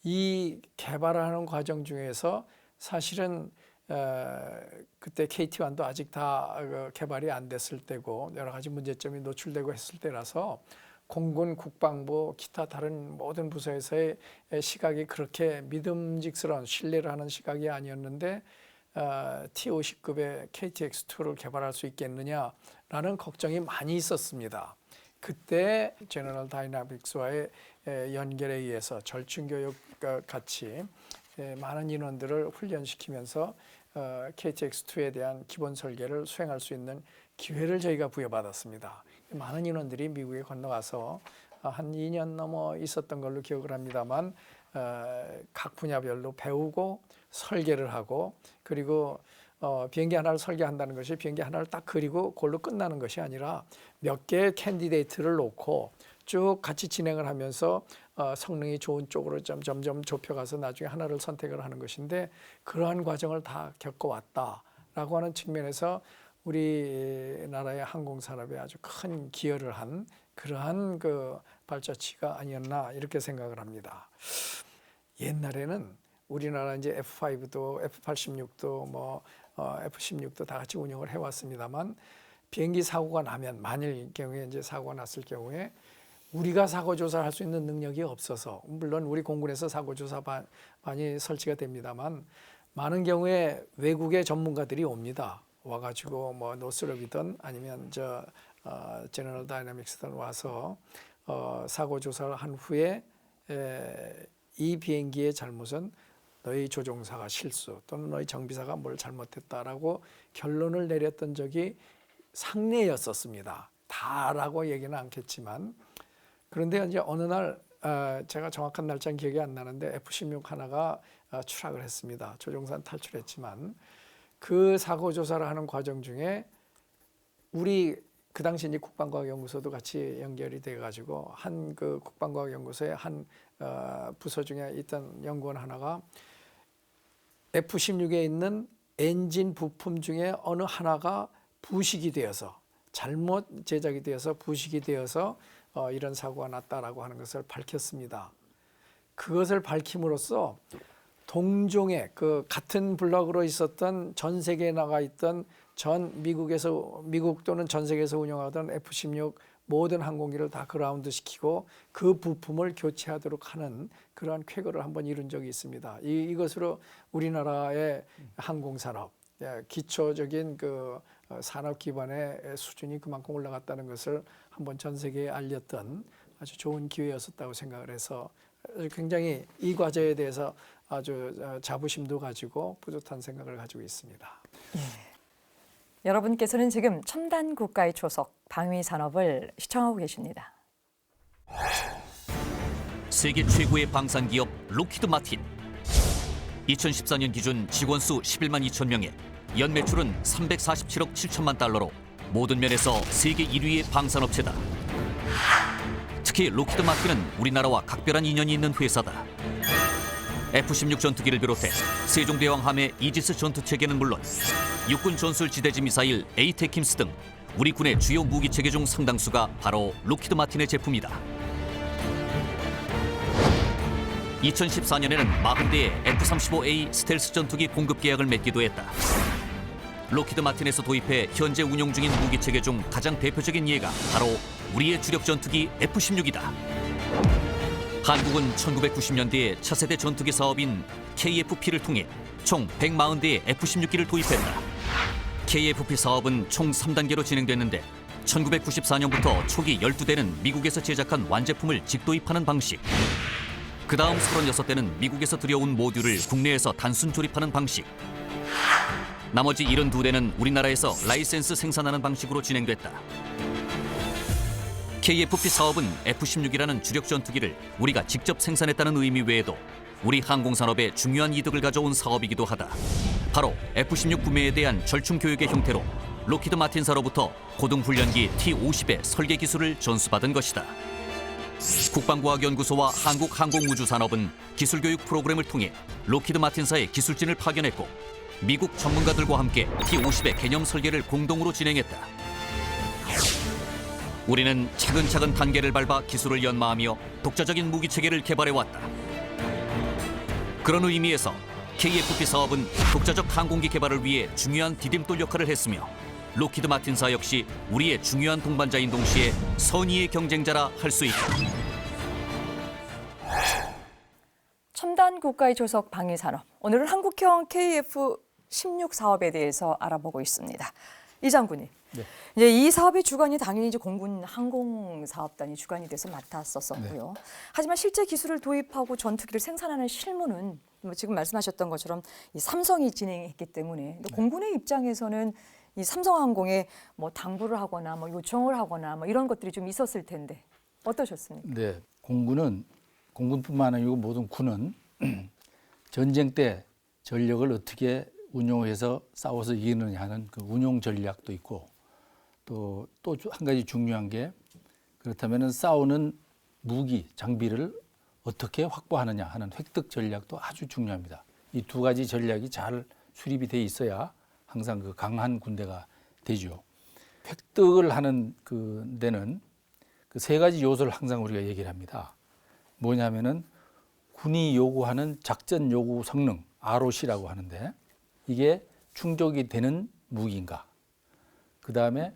이 개발하는 과정 중에서 사실은 그때 KT-1도 아직 다 개발이 안 됐을 때고 여러 가지 문제점이 노출되고 했을 때라서 공군, 국방부, 기타 다른 모든 부서에서의 시각이 그렇게 믿음직스러운 신뢰를 하는 시각이 아니었는데 T-50급의 KTX-2를 개발할 수 있겠느냐라는 걱정이 많이 있었습니다. 그때 제너럴 다이나믹스와의 연결에 의해서 절충교육과 같이 많은 인원들을 훈련시키면서 KTX-2에 대한 기본 설계를 수행할 수 있는 기회를 저희가 부여받았습니다. 많은 인원들이 미국에 건너가서 한 2년 넘어 있었던 걸로 기억을 합니다만 각 분야별로 배우고 설계를 하고 그리고 비행기 하나를 설계한다는 것이 비행기 하나를 딱 그리고 그걸로 끝나는 것이 아니라 몇 개의 캔디데이트를 놓고 쭉 같이 진행을 하면서 성능이 좋은 쪽으로 점점 좁혀가서 나중에 하나를 선택을 하는 것인데 그러한 과정을 다 겪어왔다라고 하는 측면에서 우리나라의 항공산업에 아주 큰 기여를 한 그러한 그 발자취가 아니었나 이렇게 생각을 합니다. 옛날에는 우리나라 이제 F5도 F-86도 뭐 F-16도 다 같이 운영을 해왔습니다만 비행기 사고가 나면 만일 경우에 이제 사고가 났을 경우에 우리가 사고 조사를 할 수 있는 능력이 없어서 물론 우리 공군에서 사고 조사반이 설치가 됩니다만 많은 경우에 외국의 전문가들이 옵니다. 와가지고 뭐 노스럽이든 아니면 제너럴 다이나믹스든 와서 사고 조사를 한 후에 이 비행기의 잘못은 너희 조종사가 실수 또는 너희 정비사가 뭘 잘못했다라고 결론을 내렸던 적이 상례였었습니다. 다라고 얘기는 않겠지만 그런데 이제 어느 날 제가 정확한 날짜는 기억이 안 나는데 F-16 하나가 추락을 했습니다. 조종사는 탈출했지만 그 사고 조사를 하는 과정 중에 우리 그 당시 이제 국방과학연구소도 같이 연결이 돼가지고 한 그 국방과학연구소의 한 부서 중에 있던 연구원 하나가 F-16에 있는 엔진 부품 중에 어느 하나가 부식이 되어서 잘못 제작이 되어서 부식이 되어서 이런 사고가 났다라고 하는 것을 밝혔습니다. 그것을 밝힘으로써 동종의 그 같은 블럭으로 있었던 전 세계에 나가 있던 미국 또는 전 세계에서 운영하던 F-16 모든 항공기를 다 그라운드 시키고 그 부품을 교체하도록 하는 그러한 쾌거를 한번 이룬 적이 있습니다. 이것으로 우리나라의 항공산업, 기초적인 그 산업 기반의 수준이 그만큼 올라갔다는 것을 한번 전 세계에 알렸던 아주 좋은 기회였었다고 생각을 해서 굉장히 이 과제에 대해서 아주 자부심도 가지고 뿌듯한 생각을 가지고 있습니다. 여러분께서는 지금 첨단 국가의 초석 방위 산업을 시청하고 계십니다. 세계 최고의 방산 기업 록히드 마틴. 2014년 기준 직원 수 11만 2천 명에 연 매출은 347억 7천만 달러로 모든 면에서 세계 1위의 방산업체다. 특히 록히드 마틴은 우리나라와 각별한 인연이 있는 회사다. F-16 전투기를 비롯해 세종대왕 함의 이지스 전투체계는 물론 육군 전술 지대지 미사일 에이테킴스 등 우리 군의 주요 무기체계 중 상당수가 바로 록히드 마틴의 제품이다. 2014년에는 40대의 F-35A 스텔스 전투기 공급 계약을 맺기도 했다. 록히드 마틴에서 도입해 현재 운용 중인 무기체계 중 가장 대표적인 예가 바로 우리의 주력 전투기 F-16이다. 한국은 1990년대에 차세대 전투기 사업인 KFP를 통해 총 140대의 F-16기를 도입했다. KFP 사업은 총 3단계로 진행됐는데 1994년부터 초기 12대는 미국에서 제작한 완제품을 직도입하는 방식, 그 다음 36대는 미국에서 들여온 모듈을 국내에서 단순 조립하는 방식, 나머지 72대는 우리나라에서 라이센스 생산하는 방식으로 진행됐다. KFP 사업은 F-16이라는 주력 전투기를 우리가 직접 생산했다는 의미 외에도 우리 항공산업에 중요한 이득을 가져온 사업이기도 하다. 바로 F-16 구매에 대한 절충 교육의 형태로 록히드 마틴사로부터 고등훈련기 T-50의 설계 기술을 전수받은 것이다. 국방과학연구소와 한국항공우주산업은 기술교육 프로그램을 통해 록히드 마틴사의 기술진을 파견했고 미국 전문가들과 함께 T-50의 개념 설계를 공동으로 진행했다. 우리는 차근차근 단계를 밟아 기술을 연마하며 독자적인 무기체계를 개발해왔다. 그런 의미에서 KFP 사업은 독자적 항공기 개발을 위해 중요한 디딤돌 역할을 했으며 록히드 마틴사 역시 우리의 중요한 동반자인 동시에 선의의 경쟁자라 할 수 있다. 첨단 국가의 조석 방위산업. 오늘은 한국형 KF-16 사업에 대해서 알아보고 있습니다. 이 장군님. 네. 이제 이 사업의 주관이 당연히 이제 공군 항공사업단이 주관이 돼서 맡았었고요. 네. 하지만 실제 기술을 도입하고 전투기를 생산하는 실무는 뭐 지금 말씀하셨던 것처럼 이 삼성이 진행했기 때문에 공군의 입장에서는 이 삼성항공에 뭐 당부를 하거나 뭐 요청을 하거나 뭐 이런 것들이 좀 있었을 텐데 어떠셨습니까? 네, 공군뿐만 아니고 모든 군은 전쟁 때 전력을 어떻게 운용해서 싸워서 이기느냐 하는 그 운용 전략도 있고 또 한 가지 중요한 게 그렇다면은 싸우는 무기, 장비를 어떻게 확보하느냐 하는 획득 전략도 아주 중요합니다. 이 두 가지 전략이 잘 수립이 돼 있어야 항상 그 강한 군대가 되죠. 획득을 하는 그 데는 그 세 가지 요소를 항상 우리가 얘기를 합니다. 뭐냐면은 군이 요구하는 작전 요구 성능, ROC라고 하는데 이게 충족이 되는 무기인가. 그 다음에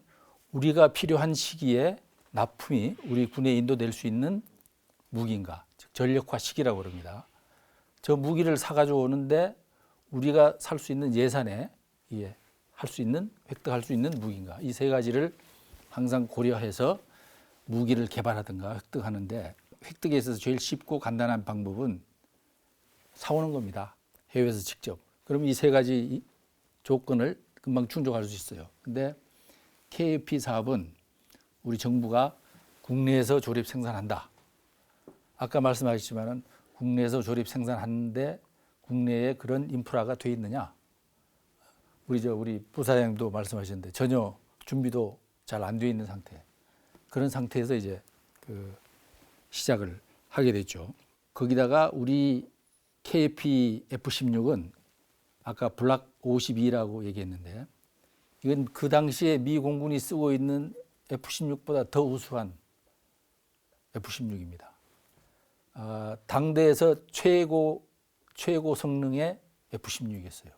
우리가 필요한 시기에 납품이 우리 군에 인도될 수 있는 무기인가. 즉 전력화 시기라고 그럽니다. 저 무기를 사가지고 오는데 우리가 살 수 있는 예산에 할 수 있는, 획득할 수 있는 무기인가. 이 세 가지를 항상 고려해서 무기를 개발하든가 획득하는데 획득에 있어서 제일 쉽고 간단한 방법은 사오는 겁니다. 해외에서 직접. 그럼 이 세 가지 조건을 금방 충족할 수 있어요. 근데 KFP 사업은 우리 정부가 국내에서 조립 생산한다. 아까 말씀하셨지만은 국내에서 조립 생산하는데 국내에 그런 인프라가 돼 있느냐? 우리 부사장님도 말씀하셨는데 전혀 준비도 잘 안 돼 있는 상태. 그런 상태에서 이제 그 시작을 하게 됐죠. 거기다가 우리 KFP F-16은 아까 블락 52라고 얘기했는데 이건 그 당시에 미 공군이 쓰고 있는 F-16보다 더 우수한 F-16입니다. 당대에서 최고 성능의 F-16이었어요.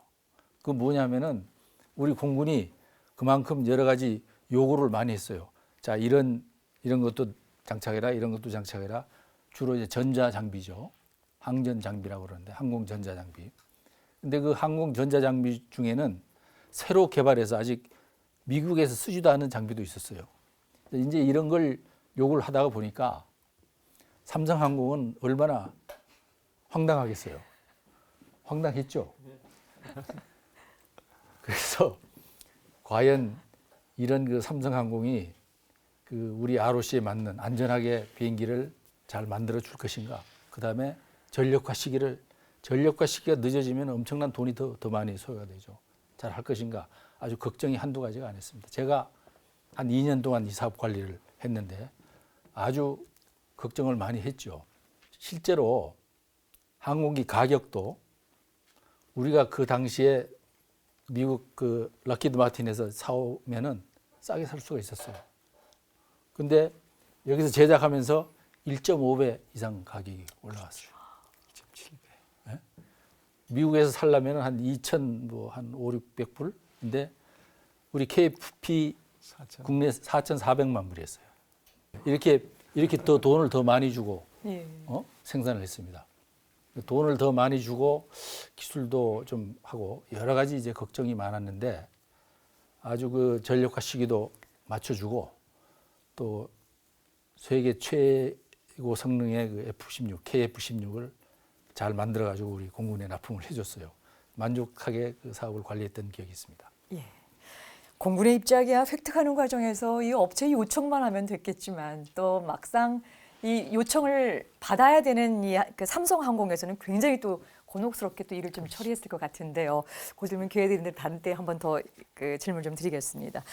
그 뭐냐면은 우리 공군이 그만큼 여러 가지 요구를 많이 했어요. 자, 이런 것도 장착해라, 이런 것도 장착해라. 주로 이제 전자 장비죠. 항전 장비라고 그러는데 항공 전자 장비. 근데 그 항공 전자 장비 중에는 새로 개발해서 아직 미국에서 쓰지도 않은 장비도 있었어요. 이제 이런 걸 요구를 하다가 보니까 삼성항공은 얼마나 황당하겠어요. 황당했죠. 그래서 과연 이런 그 삼성항공이 그 우리 ROC에 맞는 안전하게 비행기를 잘 만들어 줄 것인가. 그 다음에 전력화 시기가 늦어지면 엄청난 돈이 더 많이 소요가 되죠. 잘 할 것인가. 아주 걱정이 한두 가지가 아니었습니다. 제가 한 2년 동안 이 사업 관리를 했는데 아주 걱정을 많이 했죠. 실제로 항공기 가격도 우리가 그 당시에 미국 그 락히드 마틴에서 사오면은 싸게 살 수가 있었어요. 근데 여기서 제작하면서 1.5배 이상 가격이 올라갔어요. 1.7배. 네? 미국에서 살려면 한 2,000, 한 500~600불. 근데 우리 KFP 국내 4,400만 불이었어요. 이렇게 더 돈을 더 많이 주고 예. 생산을 했습니다. 돈을 더 많이 주고 기술도 좀 하고 여러 가지 이제 걱정이 많았는데 아주 그 전력화 시기도 맞춰주고 또 세계 최고 성능의 그 F-16, KF-16을 잘 만들어가지고 우리 공군에 납품을 해줬어요. 만족하게 그 사업을 관리했던 기억이 있습니다. 예. 공군에 입장이야 획득하는 과정에서 이 업체 요청만 하면 됐겠지만 또 막상 이 요청을 받아야 되는 그 삼성항공에서는 굉장히 또 곤혹스럽게 또 일을 좀 처리했을 것 같은데요. 그 질문 기회 되는데 다른 때 한 번 더 그 질문 좀 드리겠습니다.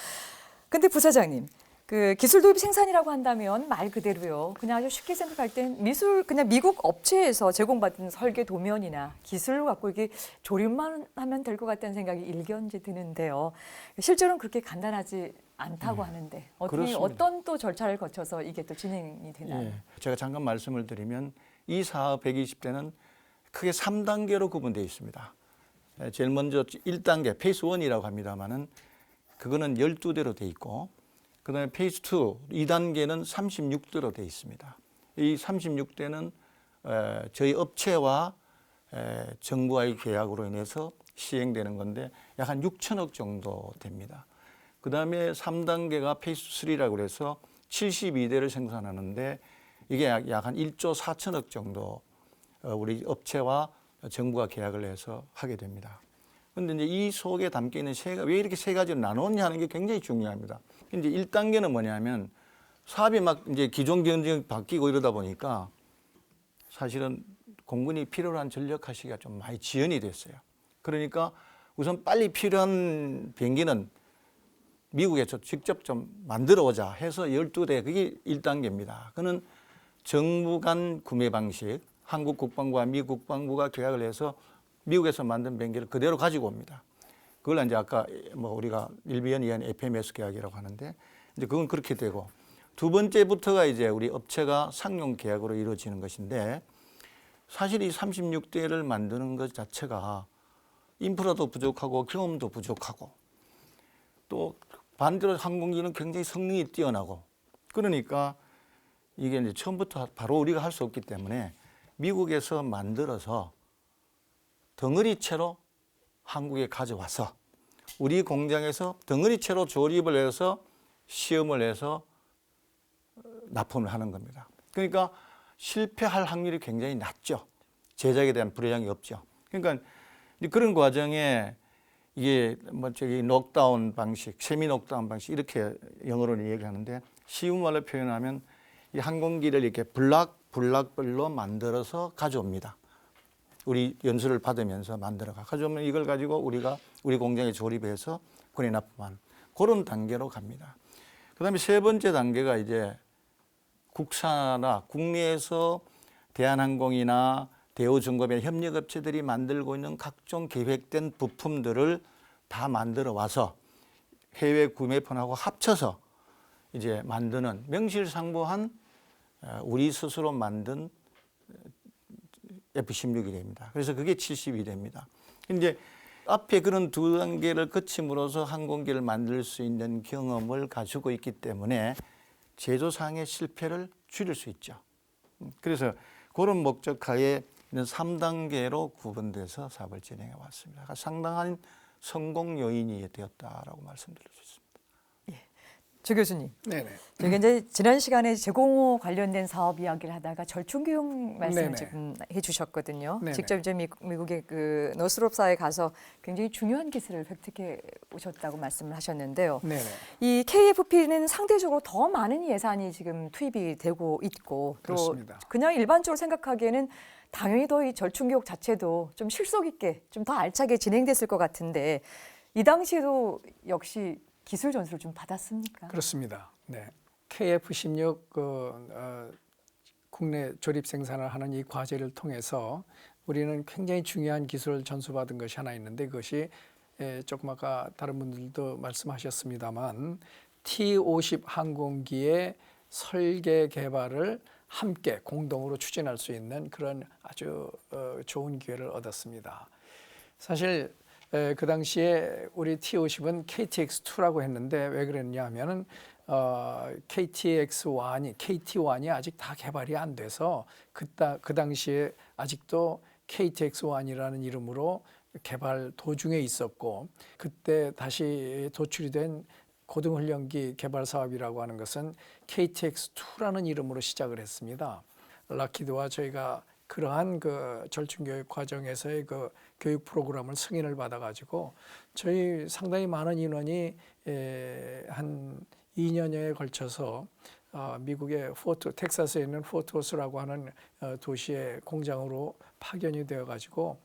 근데 부사장님, 그 기술 도입 생산이라고 한다면 말 그대로요. 그냥 아주 쉽게 생각할 땐 그냥 미국 업체에서 제공받은 설계 도면이나 기술을 갖고 이게 조립만 하면 될 것 같다는 생각이 일견지 드는데요. 실제로는 그렇게 간단하지 않다고 하는데 그렇습니다. 어떤 또 절차를 거쳐서 이게 또 진행이 되나요? 예. 제가 잠깐 말씀을 드리면 이 사업 120대는 크게 3단계로 구분되어 있습니다. 제일 먼저 1단계 페이스 1이라고 합니다만은 그거는 12대로 돼 있고 그다음에 페이스 2, 2단계는 36대로 돼 있습니다. 이 36대는 저희 업체와 정부와의 계약으로 인해서 시행되는 건데 약 한 6천억 정도 됩니다. 그다음에 3단계가 페이스 3라고 해서 72대를 생산하는데 이게 약 한 1조 4천억 정도 우리 업체와 정부가 계약을 해서 하게 됩니다. 그런데 이제 이 속에 담겨 있는 왜 이렇게 세 가지로 나눴냐 하는 게 굉장히 중요합니다. 이제 1단계는 뭐냐면 사업이 막 이제 기존 경쟁이 바뀌고 이러다 보니까 사실은 공군이 필요로 한 전력화 시기가 좀 많이 지연이 됐어요. 그러니까 우선 빨리 필요한 비행기는 미국에서 직접 좀 만들어 오자 해서 12대 그게 1단계입니다. 그는 정부 간 구매 방식, 한국 국방부와 미국 국방부가 계약을 해서 미국에서 만든 비행기를 그대로 가지고 옵니다. 그걸 이제 아까 뭐 우리가 일비연 이한 FMS 계약이라고 하는데 이제 그건 그렇게 되고 두 번째부터가 이제 우리 업체가 상용 계약으로 이루어지는 것인데 사실 이 36대를 만드는 것 자체가 인프라도 부족하고 경험도 부족하고 또 반대로 항공기는 굉장히 성능이 뛰어나고 그러니까 이게 이제 처음부터 바로 우리가 할 수 없기 때문에 미국에서 만들어서 덩어리채로 한국에 가져와서 우리 공장에서 덩어리채로 조립을 해서 시험을 해서 납품을 하는 겁니다. 그러니까 실패할 확률이 굉장히 낮죠. 제작에 대한 불이행이 없죠. 그러니까 그런 과정에 이게 뭐 저기 녹다운 방식, 세미 녹다운 방식 이렇게 영어로는 얘기하는데 쉬운 말로 표현하면 이 항공기를 이렇게 블락별로 만들어서 가져옵니다. 우리 연수를 받으면서 가져오면 이걸 가지고 우리 공장에 조립해서 군에 납품한 그런 단계로 갑니다. 그다음에 세 번째 단계가 이제 국산화, 국내에서 대한항공이나 대우중공업 협력업체들이 만들고 있는 각종 계획된 부품들을 다 만들어 와서 해외 구매품하고 합쳐서 이제 만드는 명실상부한 우리 스스로 만든 F-16이 됩니다. 그래서 그게 72대입니다. 이제 앞에 그런 두 단계를 거침으로써 항공기를 만들 수 있는 경험을 가지고 있기 때문에 제조상의 실패를 줄일 수 있죠. 그래서 그런 목적하에 있는 3단계로 구분돼서 사업을 진행해 왔습니다. 상당한 성공 요인이 되었다라고 말씀드릴 수 있습니다. 조 교수님, 네네. 저희가 이제 지난 시간에 제공호 관련된 사업 이야기를 하다가 절충교육 말씀을 네네. 지금 해주셨거든요. 네네. 직접 이제 미국의 그 노스롭사에 가서 굉장히 중요한 기술을 획득해 오셨다고 말씀을 하셨는데요. 네네. 이 KFP는 상대적으로 더 많은 예산이 지금 투입이 되고 있고 또 그렇습니다. 그냥 일반적으로 생각하기에는 당연히 더 이 절충교육 자체도 좀 실속 있게 좀 더 알차게 진행됐을 것 같은데 이 당시에도 역시 기술 전수를 좀 받았습니까? 그렇습니다. 네. KF-16 국내 조립 생산을 하는 이 과제를 통해서 우리는 굉장히 중요한 기술을 전수받은 것이 하나 있는데 그것이 조금 아까 다른 분들도 말씀하셨습니다만 T-50 항공기의 설계 개발을 함께 공동으로 추진할 수 있는 그런 아주 좋은 기회를 얻었습니다. 사실 그 당시에 우리 T50은 KTX2라고 했는데 왜 그랬냐 하면은 KTX1이 아직 다 개발이 안 돼서 그 당시에 아직도 KTX1이라는 이름으로 개발 도중에 있었고, 그때 다시 도출이 된 고등훈련기 개발 사업이라고 하는 것은 KTX2라는 이름으로 시작을 했습니다. 락히드와 저희가 그러한 그 절충교육 과정에서의 그 교육 프로그램을 승인을 받아가지고 저희 상당히 많은 인원이 한 2년여에 걸쳐서 미국의 텍사스에 있는 포트워스라고 하는 도시의 공장으로 파견이 되어가지고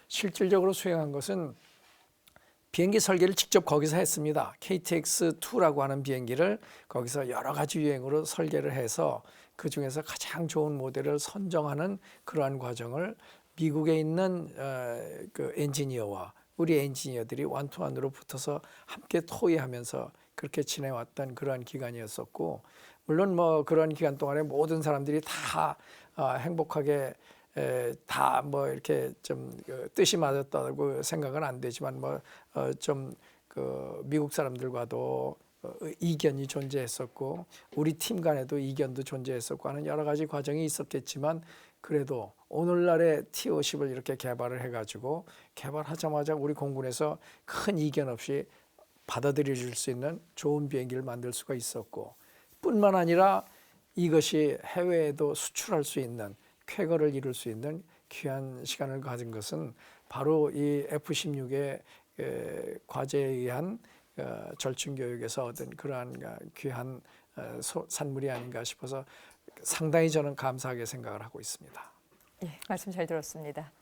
실질적으로 수행한 것은 비행기 설계를 직접 거기서 했습니다. KTX2라고 하는 비행기를 거기서 여러 가지 유행으로 설계를 해서 그 중에서 가장 좋은 모델을 선정하는 그러한 과정을 미국에 있는 그 엔지니어와 우리 엔지니어들이 완투완으로 붙어서 함께 토의하면서 그렇게 지내왔던 그러한 기간이었었고, 물론 뭐 그러한 기간 동안에 모든 사람들이 다 행복하게 다 뭐 이렇게 좀 뜻이 맞았다고 생각은 안 되지만 뭐 좀 그 미국 사람들과도 이견이 존재했었고 우리 팀 간에도 이견도 존재했었고 하는 여러 가지 과정이 있었겠지만, 그래도 오늘날의 T50을 이렇게 개발을 해가지고 개발하자마자 우리 공군에서 큰 이견 없이 받아들여 줄 수 있는 좋은 비행기를 만들 수가 있었고, 뿐만 아니라 이것이 해외에도 수출할 수 있는 쾌거를 이룰 수 있는 귀한 시간을 가진 것은 바로 이 F-16의 과제에 의한 절충교육에서 얻은 그러한 귀한 산물이 아닌가 싶어서 상당히 저는 감사하게 생각을 하고 있습니다. 예, 말씀 잘 들었습니다.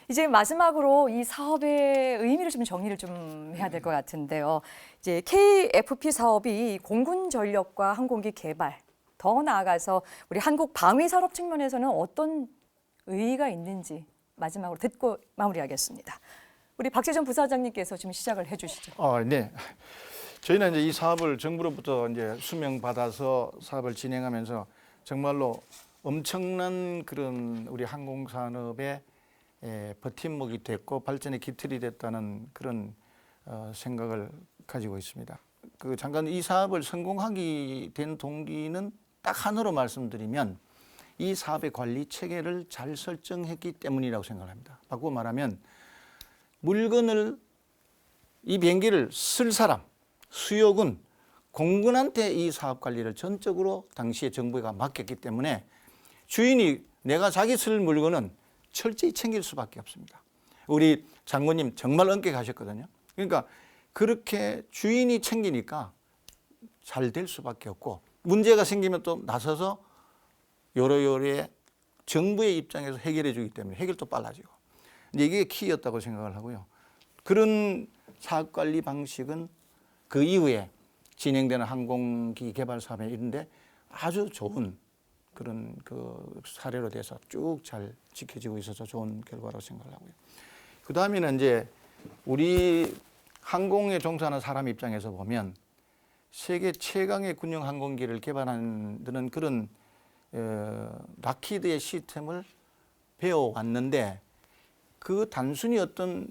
이제 마지막으로 이 사업의 의미를 좀 정리를 좀 해야 될 것 같은데요. 이제 KFP 사업이 공군 전력과 항공기 개발, 더 나아가서 우리 한국 방위 산업 측면에서는 어떤 의의가 있는지 마지막으로 듣고 마무리하겠습니다. 우리 박재정 부사장님께서 좀 시작을 해주시죠. 네. 저희는 이제 이 사업을 정부로부터 이제 수명 받아서 사업을 진행하면서 정말로 엄청난 그런 우리 항공 산업의 버팀목이 됐고 발전의 기틀이 됐다는 그런 생각을 가지고 있습니다. 잠깐 이 사업을 성공하게 된 동기는 딱 하나로 말씀드리면 이 사업의 관리 체계를 잘 설정했기 때문이라고 생각합니다. 바꾸고 말하면 물건을 이 비행기를 쓸 사람, 수요군, 공군한테 이 사업 관리를 전적으로 당시에 정부가 맡겼기 때문에 주인이 내가 자기 쓸 물건은 철저히 챙길 수밖에 없습니다. 우리 장군님 정말 엄격하셨거든요. 그러니까 그렇게 주인이 챙기니까 잘 될 수밖에 없고, 문제가 생기면 또 나서서 요러요러에 정부의 입장에서 해결해 주기 때문에 해결도 빨라지고, 이게 키였다고 생각을 하고요. 그런 사업 관리 방식은 그 이후에 진행되는 항공기 개발 사업에 이런데 아주 좋은 그런 그 사례로 돼서 쭉 잘 지켜지고 있어서 좋은 결과라고 생각을 하고요. 그 다음에는 이제 우리 항공에 종사하는 사람 입장에서 보면 세계 최강의 군용 항공기를 개발하는 그런 락히드의 시스템을 배워왔는데, 그 단순히 어떤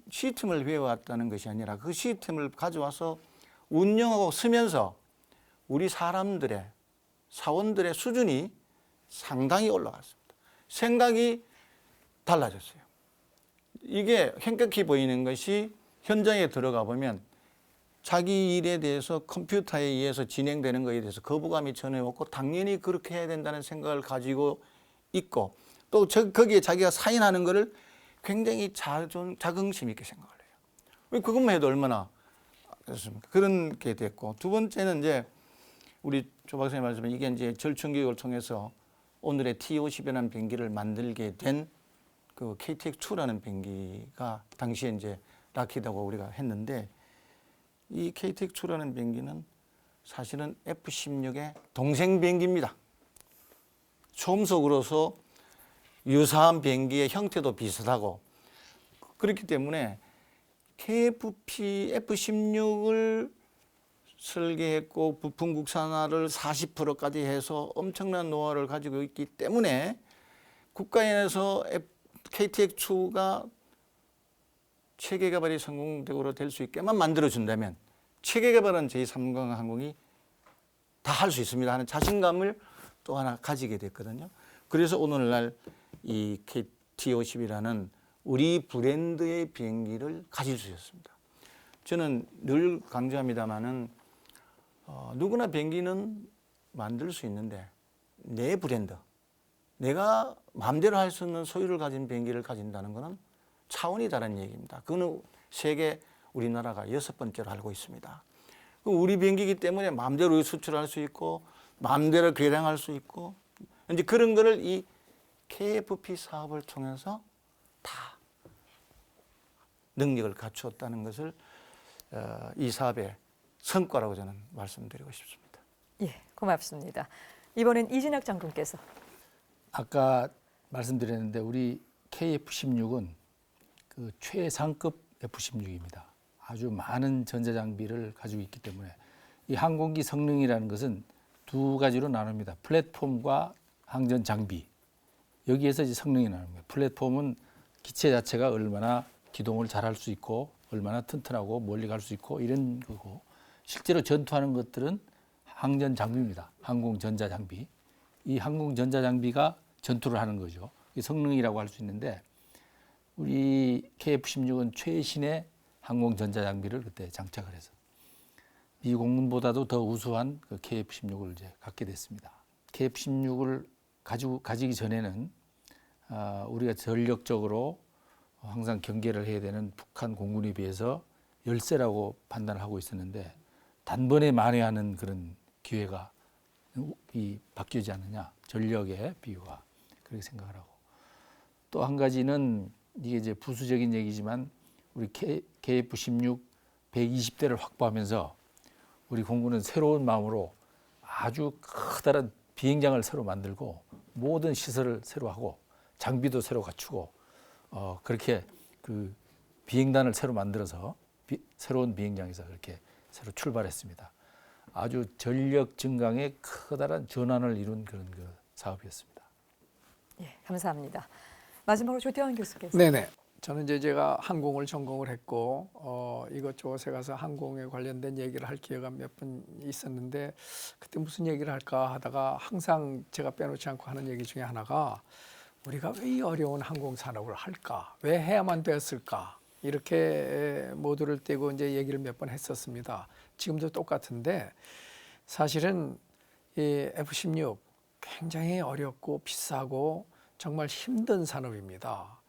시스템을 배워왔다는 것이 아니라 그 시스템을 가져와서 운영하고 쓰면서 우리 사람들의 사원들의 수준이 상당히 올라갔습니다. 생각이 달라졌어요. 이게 현격히 보이는 것이 현장에 들어가 보면 자기 일에 대해서 컴퓨터에 의해서 진행되는 것에 대해서 거부감이 전혀 없고 당연히 그렇게 해야 된다는 생각을 가지고 있고, 또 거기에 자기가 사인하는 것을 굉장히 자긍심 있게 생각을 해요. 그것만 해도 얼마나 그렇습니까? 그런 게 됐고, 두 번째는 이제 우리 조 박사님 말씀에 이게 이제 절충교육을 통해서 오늘의 T50이라는 비행기를 만들게 된 그 KTX2라는 비행기가 당시에 이제 락히드하고 우리가 했는데, 이 KTX2라는 비행기는 사실은 F-16의 동생 비행기입니다. 초음속으로서 유사한 비행기의 형태도 비슷하고, 그렇기 때문에 KFP F-16을 설계했고 부품 국산화를 40%까지 해서 엄청난 노하우를 가지고 있기 때문에 국가에서 KTX2가 체계 개발이 성공적으로 될 수 있게만 만들어준다면 체계 개발은 제3공항공이 다 할 수 있습니다 하는 자신감을 또 하나 가지게 됐거든요. 그래서 오늘날 이 KT-50이라는 우리 브랜드의 비행기를 가질 수 있었습니다. 저는 늘 강조합니다마는 누구나 비행기는 만들 수 있는데 내 브랜드, 내가 마음대로 할 수 있는 소유를 가진 비행기를 가진다는 것은 차원이 다른 얘기입니다. 그거는 세계 우리나라가 6번째로 알고 있습니다. 우리 비행기이기 때문에 마음대로 수출할 수 있고 마음대로 개량할 수 있고 이제 그런 거를 이 KFP 사업을 통해서 다 능력을 갖추었다는 것을 이 사업의 성과라고 저는 말씀드리고 싶습니다. 예, 고맙습니다. 이번엔 이진학 장군께서. 아까 말씀드렸는데 우리 KF-16은 그 최상급 F-16입니다. 아주 많은 전자장비를 가지고 있기 때문에 이 항공기 성능이라는 것은 두 가지로 나눕니다. 플랫폼과 항전 장비. 여기에서 이제 성능이 나눕니다. 플랫폼은 기체 자체가 얼마나 기동을 잘할 수 있고 얼마나 튼튼하고 멀리 갈 수 있고 이런 거고, 실제로 전투하는 것들은 항전 장비입니다. 항공 전자 장비. 이 항공 전자 장비가 전투를 하는 거죠. 이 성능이라고 할 수 있는데 우리 KF-16은 최신의 항공 전자 장비를 그때 장착을 해서 미 공군보다도 더 우수한 그 KF-16을 이제 갖게 됐습니다. KF-16을 가지기 전에는 우리가 전력적으로 항상 경계를 해야 되는 북한 공군에 비해서 열세라고 판단을 하고 있었는데 단번에 만회하는 그런 기회가 바뀌지 않느냐, 전력의 비유가 그렇게 생각을 하고, 또 한 가지는 이게 이제 부수적인 얘기지만 우리 KF-16 120대를 확보하면서 우리 공군은 새로운 마음으로 아주 커다란 비행장을 새로 만들고 모든 시설을 새로 하고 장비도 새로 갖추고 그렇게 그 비행단을 새로 만들어서 새로운 비행장에서 그렇게 새로 출발했습니다. 아주 전력 증강의 커다란 전환을 이룬 그런 그 사업이었습니다. 예, 감사합니다. 마지막으로 조태환 교수께서. 네네. 저는 이제 제가 항공을 전공을 했고 이것저것에 가서 항공에 관련된 얘기를 할 기회가 몇 번 있었는데 그때 무슨 얘기를 할까 하다가 항상 제가 빼놓지 않고 하는 얘기 중에 하나가 우리가 왜 이 어려운 항공 산업을 할까? 왜 해야만 되었을까? 이렇게 모두를 떼고 이제 얘기를 몇 번 했었습니다. 지금도 똑같은데 사실은 이 F-16 굉장히 어렵고 비싸고 정말 힘든 산업입니다.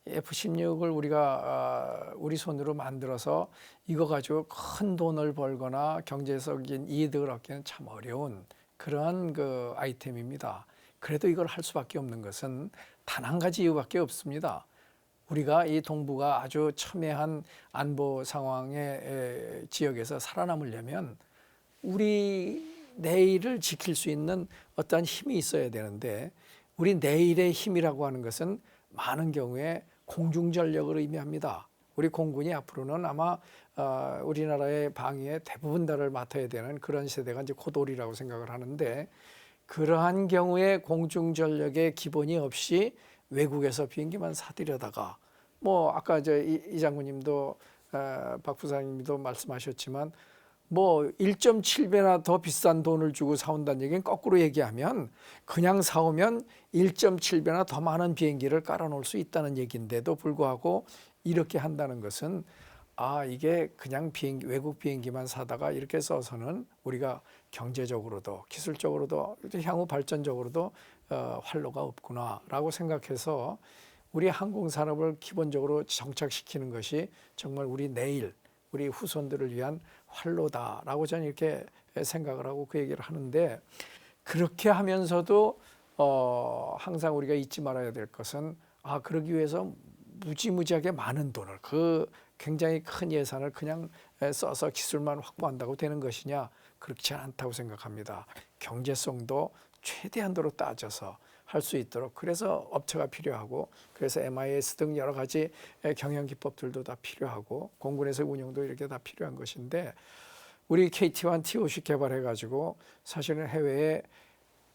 F-16을 우리가 우리 손으로 만들어서 이거 가지고 큰 돈을 벌거나 경제적인 이득을 얻기는 참 어려운 그런 그 아이템입니다. 그래도 이걸 할 수밖에 없는 것은 단 한 가지 이유밖에 없습니다. 우리가 이 동북아 아주 첨예한 안보 상황의 지역에서 살아남으려면 우리 내일을 지킬 수 있는 어떠한 힘이 있어야 되는데 우리 내일의 힘이라고 하는 것은 많은 경우에 공중전력을 의미합니다. 우리 공군이 앞으로는 아마 우리나라의 방위의 대부분 다를 맡아야 되는 그런 세대가 이제 고돌이라고 생각을 하는데 그러한 경우에 공중전력의 기본이 없이 외국에서 비행기만 사들여다가 뭐 아까 이 장군님도 박 부사님도 말씀하셨지만 뭐 1.7배나 더 비싼 돈을 주고 사온다는 얘기는 거꾸로 얘기하면 그냥 사오면 1.7배나 더 많은 비행기를 깔아놓을 수 있다는 얘기인데도 불구하고 이렇게 한다는 것은 이게 그냥 외국 비행기만 사다가 이렇게 써서는 우리가 경제적으로도 기술적으로도 향후 발전적으로도 활로가 없구나라고 생각해서 우리 항공산업을 기본적으로 정착시키는 것이 정말 우리 내일 우리 후손들을 위한 활로다라고 저는 이렇게 생각을 하고 그 얘기를 하는데 그렇게 하면서도 항상 우리가 잊지 말아야 될 것은 그러기 위해서 무지무지하게 많은 돈을 그 굉장히 큰 예산을 그냥 써서 기술만 확보한다고 되는 것이냐 그렇지 않다고 생각합니다. 경제성도 최대한도로 따져서 할 수 있도록 그래서 업체가 필요하고 그래서 MIS 등 여러 가지 경영 기법들도 다 필요하고 공군에서 운영도 이렇게 다 필요한 것인데 우리 KT-1, T-50 개발해가지고 사실은 해외에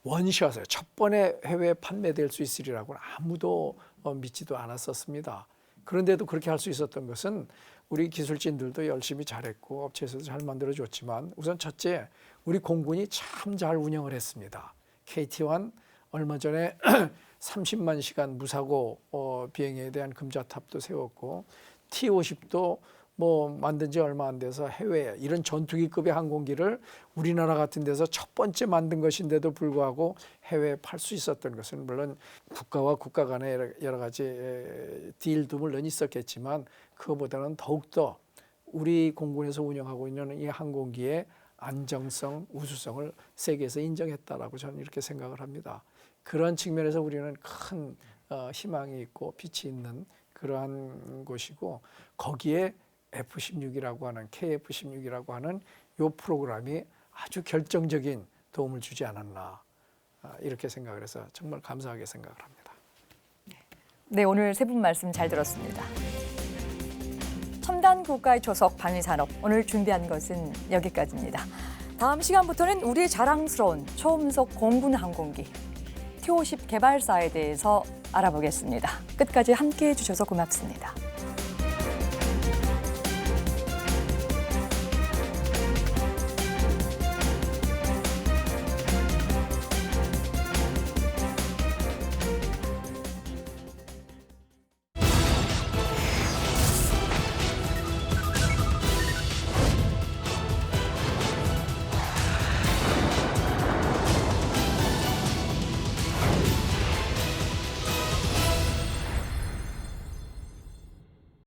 원샷에 첫 번에 해외에 판매될 수 있으리라고는 아무도 믿지도 않았었습니다. 그런데도 그렇게 할 수 있었던 것은 우리 기술진들도 열심히 잘했고 업체에서도 잘 만들어줬지만 우선 첫째, 우리 공군이 참 잘 운영을 했습니다. KT-1 얼마 전에 30만 시간 무사고 비행에 대한 금자탑도 세웠고 T-50도 뭐 만든 지 얼마 안 돼서 해외에 이런 전투기급의 항공기를 우리나라 같은 데서 첫 번째 만든 것인데도 불구하고 해외에 팔 수 있었던 것은 물론 국가와 국가 간의 여러 가지 딜도 물론 있었겠지만 그거보다는 더욱더 우리 공군에서 운영하고 있는 이 항공기의 안정성, 우수성을 세계에서 인정했다라고 저는 이렇게 생각을 합니다. 그런 측면에서 우리는 큰 희망이 있고 빛이 있는 그러한 곳이고 거기에 F-16이라고 하는 KF-16이라고 하는 이 프로그램이 아주 결정적인 도움을 주지 않았나 이렇게 생각을 해서 정말 감사하게 생각을 합니다. 네, 오늘 세 분 말씀 잘 들었습니다. 첨단 국가의 초석 방위산업 오늘 준비한 것은 여기까지입니다. 다음 시간부터는 우리의 자랑스러운 초음속 공군 항공기 T-50 개발사에 대해서 알아보겠습니다. 끝까지 함께해 주셔서 고맙습니다.